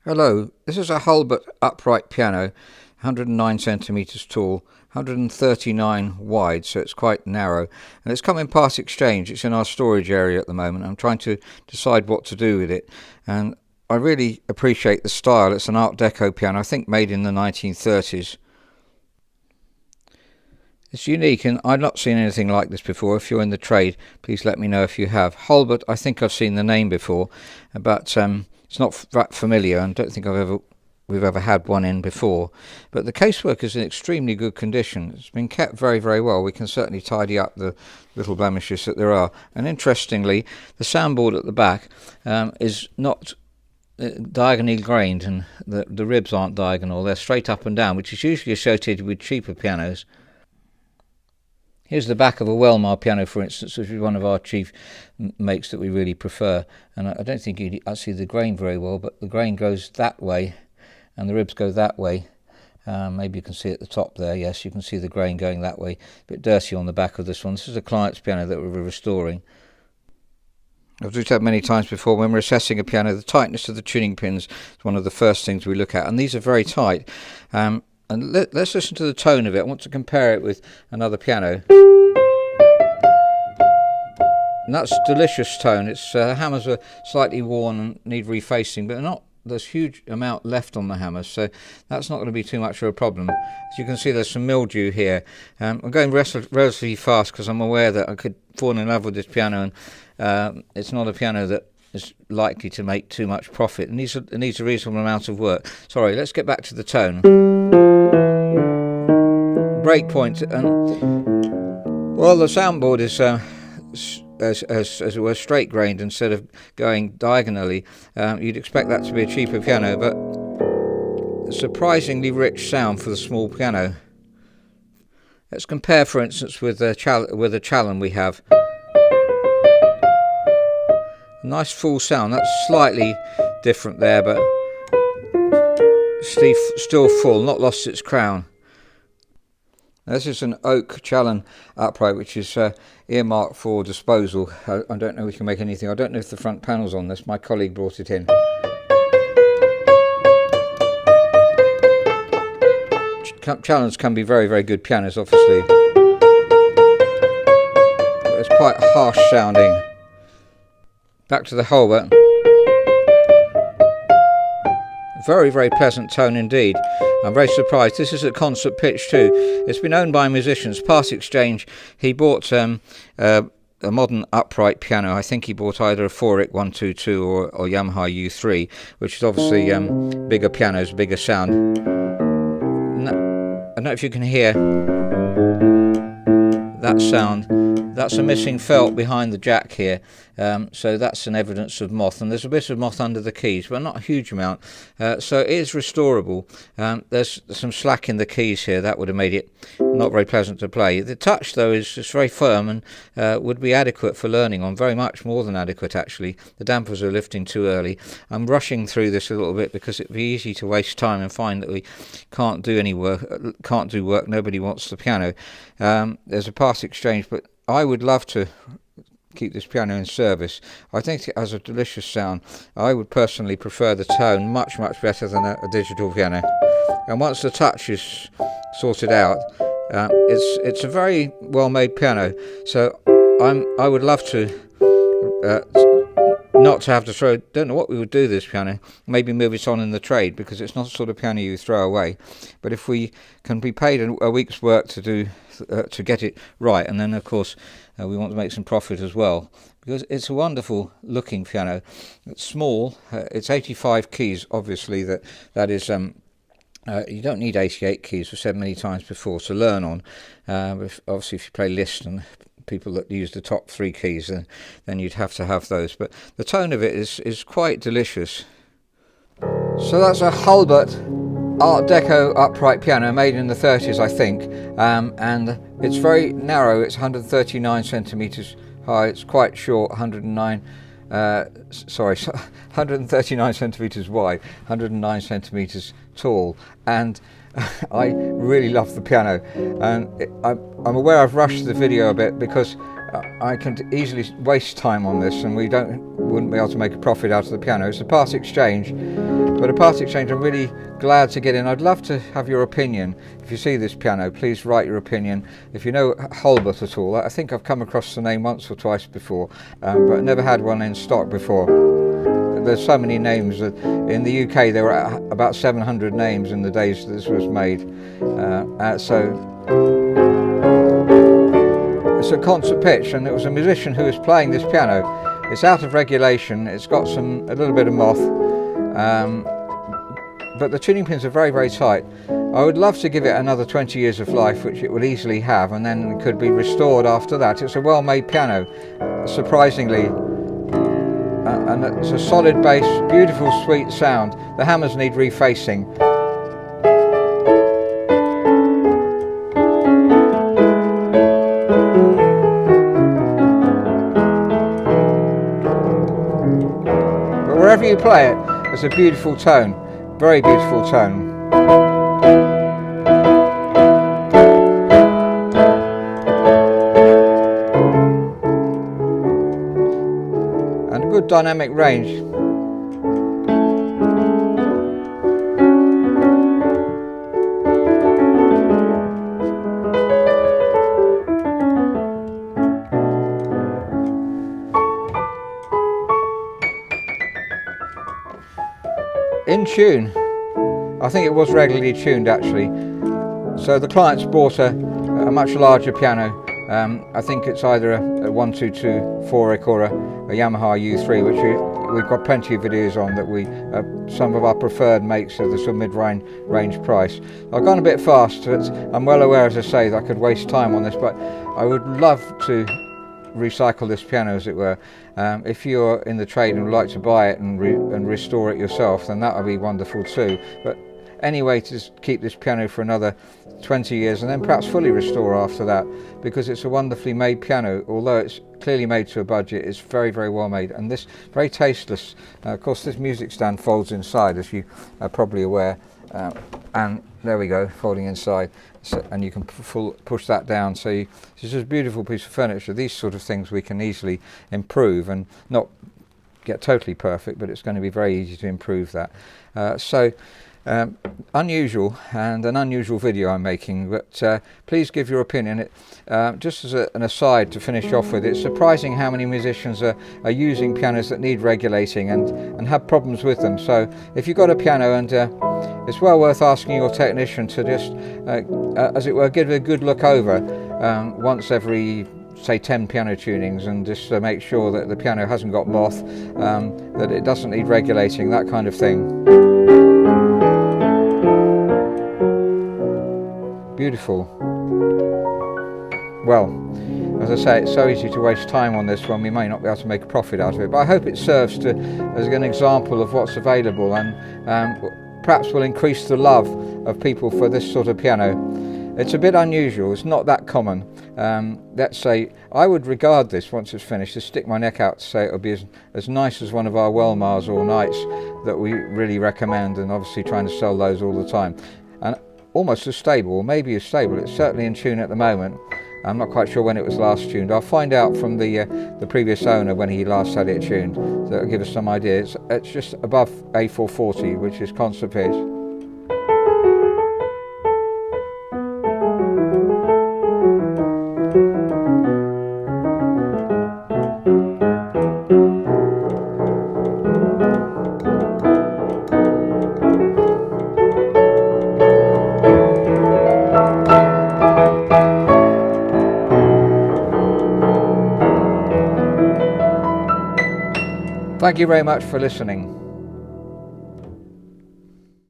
Hello, this is a Hulbert upright piano, 109 centimeters tall, 139 wide, so it's quite narrow, and it's come in part exchange. It's in our storage area at the moment. I'm trying to decide what to do with it, and I really appreciate the style. It's an Art Deco piano, I think made in the 1930s. It's unique, and I've not seen anything like this before. If you're in the trade, please let me know if you have. Hulbert, I think I've seen the name before, but it's not that familiar, and don't think we've ever had one in before. But the casework is in extremely good condition. It's been kept very, very well. We can certainly tidy up the little blemishes that there are. And interestingly, the soundboard at the back is not diagonally grained, and the ribs aren't diagonal. They're straight up and down, which is usually associated with cheaper pianos. Here's the back of a Welmar piano, for instance, which is one of our chief makes that we really prefer. And I don't think you see the grain very well, but the grain goes that way and the ribs go that way. Maybe you can see at the top there. Yes, you can see the grain going that way. A bit dirty on the back of this one. This is a client's piano that we're restoring. As we've said many times before, when we're assessing a piano, the tightness of the tuning pins is one of the first things we look at, and these are very tight. And let's listen to the tone of it. I want to compare it with another piano. And that's delicious tone. Its hammers are slightly worn and need refacing, but there's huge amount left on the hammers, so that's not going to be too much of a problem. As you can see, there's some mildew here. I'm going relatively fast because I'm aware that I could fall in love with this piano, and it's not a piano that is likely to make too much profit. It needs a reasonable amount of work. Sorry, let's get back to the tone. Breakpoint, and well, the soundboard is as it were straight grained instead of going diagonally. You'd expect that to be a cheaper piano, but a surprisingly rich sound for the small piano. Let's compare, for instance, with a Challen we have. Nice full sound. That's slightly different there, but still full, not lost its crown. This is an oak Challen upright, which is earmarked for disposal. I don't know if we can make anything. I don't know if the front panel's on this. My colleague brought it in. Challens can be very, very good pianos, obviously. But it's quite harsh sounding. Back to the Hulbert. Very, very pleasant tone indeed. I'm very surprised. This is at concert pitch too. It's been owned by musicians. Part exchange. He bought a modern upright piano. I think he bought either a Foric 122 or Yamaha U3, which is obviously bigger pianos, bigger sound. I don't know if you can hear that sound. That's a missing felt behind the jack here, so that's an evidence of moth, and there's a bit of moth under the keys, but not a huge amount, so it is restorable. There's some slack in the keys here. That would have made it not very pleasant to play. The touch, though, is just very firm and would be adequate for learning on, very much more than adequate actually. The dampers are lifting too early. I'm rushing through this a little bit because it'd be easy to waste time and find that we can't do work. Nobody wants the piano. There's a part exchange, but I would love to keep this piano in service. I think it has a delicious sound. I would personally prefer the tone much, much better than a digital piano. And once the touch is sorted out, it's a very well-made piano. So I would love to not to have to throw. Don't know what we would do with this piano. Maybe move it on in the trade, because it's not the sort of piano you throw away. But if we can be paid a week's work to get it right, and then of course we want to make some profit as well, because it's a wonderful looking piano. It's small. It's 85 keys. Obviously that is. You don't need 88 keys. We've said many times before, to learn on. Obviously, if you play Liszt and people that use the top 3 keys, then you'd have to have those. But the tone of it is quite delicious. So that's a Hulbert Art Deco upright piano made in the 30s, I think, and it's very narrow. It's 139 centimeters high. It's quite short, 139 centimeters wide, 109 centimeters tall, and I really love the piano. And I'm aware I've rushed the video a bit because I can easily waste time on this, and wouldn't be able to make a profit out of the piano. It's a part exchange, but a part exchange I'm really glad to get in. I'd love to have your opinion. If you see this piano, please write your opinion. If you know Hulbert at all, I think I've come across the name once or twice before, but never had one in stock before. There's so many names that in the UK there were about 700 names in the days this was made. So it's a concert pitch, and it was a musician who was playing this piano. It's out of regulation, it's got a little bit of moth, but the tuning pins are very, very tight. I would love to give it another 20 years of life, which it would easily have, and then it could be restored after that. It's a well-made piano, surprisingly, and it's a solid bass, beautiful, sweet sound. The hammers need refacing. Wherever you play it, it's a beautiful tone, very beautiful tone. And a good dynamic range. In tune, I think it was regularly tuned actually. So the client's bought a much larger piano. I think it's either a 122 4-ick or a Yamaha U3, which we've got plenty of videos on that some of our preferred makes of the sort of mid-range price. I've gone a bit fast. I'm well aware, as I say, that I could waste time on this, but I would love to recycle this piano, as it were. If you're in the trade and would like to buy it and restore it yourself, then that would be wonderful too. But any way to keep this piano for another 20 years and then perhaps fully restore after that, because it's a wonderfully made piano. Although it's clearly made to a budget, it's very, very well made, and this very tasteless. Of course, this music stand folds inside, as you are probably aware, and there we go, folding inside. So, and you can push that down, so it's just a beautiful piece of furniture. These sort of things we can easily improve, and not get totally perfect, but it's going to be very easy to improve that. Unusual, and an unusual video I'm making, but please give your opinion. Just as an aside to finish off with, it's surprising how many musicians are using pianos that need regulating and have problems with them. So if you've got a piano, and it's well worth asking your technician to just, as it were, give it a good look over once every, say, 10 piano tunings, and just to make sure that the piano hasn't got moth, that it doesn't need regulating, that kind of thing. Beautiful. Well, as I say, it's so easy to waste time on this one. We may not be able to make a profit out of it, but I hope it serves as an example of what's available, and perhaps will increase the love of people for this sort of piano. It's a bit unusual, it's not that common. Let's say, I would regard this, once it's finished, to stick my neck out to say it would be as nice as one of our Wellmars or Knights that we really recommend, and obviously trying to sell those all the time. And almost as stable, or maybe as stable. It's certainly in tune at the moment. I'm not quite sure when it was last tuned. I'll find out from the previous owner when he last had it tuned. So that'll give us some idea. It's just above A440, which is concert pitch. Thank you very much for listening.